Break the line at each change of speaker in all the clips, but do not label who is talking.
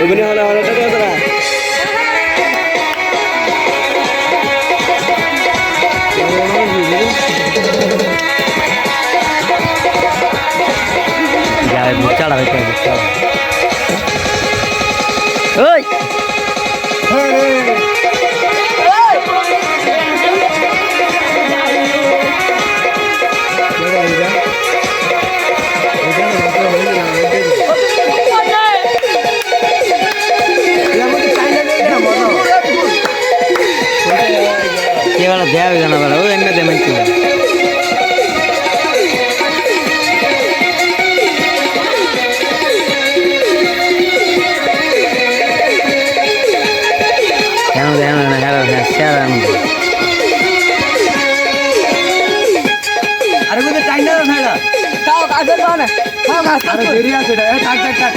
ওগুলো হলো হলো তো তোরা যাই বুচাড়া হইছে বুচাড়া ওই केवल देव जाना वाला वो एंड दे मैं क्यों क्या दे ना हेलो है शेयर अरे वो तो टाइम ना था काओ आगे कौन है हां घास अरे देरी आ सेटा टाक टाक टाक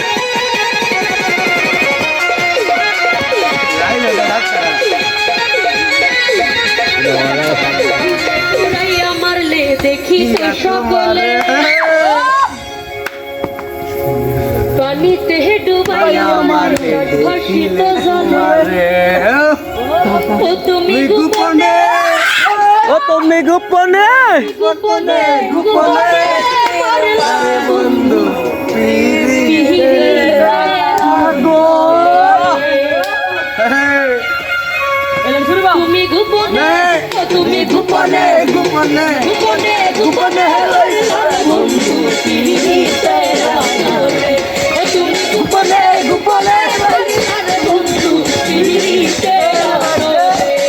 लाई ले डाक करा
মারলে দেখি সকলে পানিতে ডুবাইয়া মারলে ভাসিত জলে ও তুমি গোপনে
গোপনে
মারলা
বন্ধু
তুমি গোপনে বন্ধু পিরিতে রাখলে তুমি গোপনে বন্ধু পিরিতে রাখলে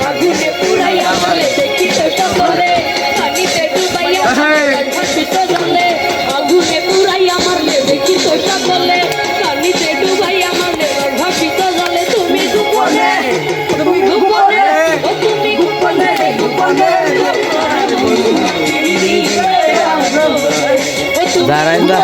আগুনে পুরাইয়া মারলে দেখি তো সকলে পানিতে ডুবাইয়া ভাসিত জলে আগুনে পুরাইয়া মারলে দেখি তো সকলে পানিতে ডুবাইয়া মারলে ভাসিত জলে তুমি গোপনে
দাঁড়াইন্দা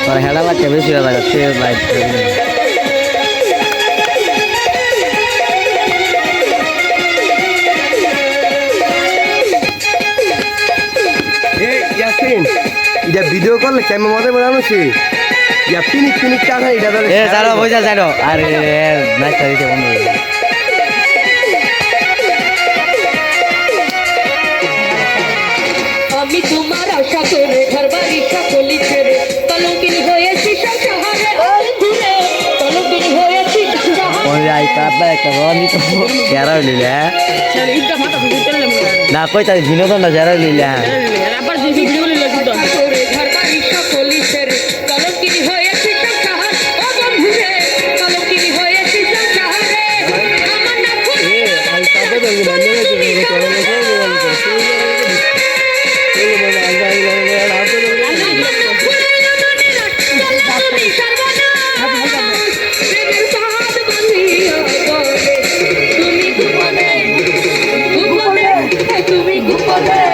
और हेला बात बेশি হয়ে যাচ্ছে লাইট
এটা ভিডিও করলে কেমন মজা বানানো সে ইয়া পিনিক টাকা এটা ধরে
এ যারা বুঝা জানো আরে নাচটা দিতে বন্ধ হয়ে গেল
আমি তোমার আশা করে ঘর বাড়ি সকলি ছেড়ে কলঙ্কিনী হয়েছি শহরে ঘুরে কলঙ্কিনী হয়েছি
ওই আই কাপা একটা রনি তো কেরা লিলে না কই তার বিনোদনটা যারা লিলে
আবার যে ভিডিও লিলে তো করে ঘর বাড়ি সকলি ছেড়ে কলঙ্কিনী হয়েছি শহরে ঘুরে কলঙ্কিনী হয়েছি শহরে আমার না খুলে
আই কাপা তো বন্ধ হয়ে গেল
তুমি গোপনে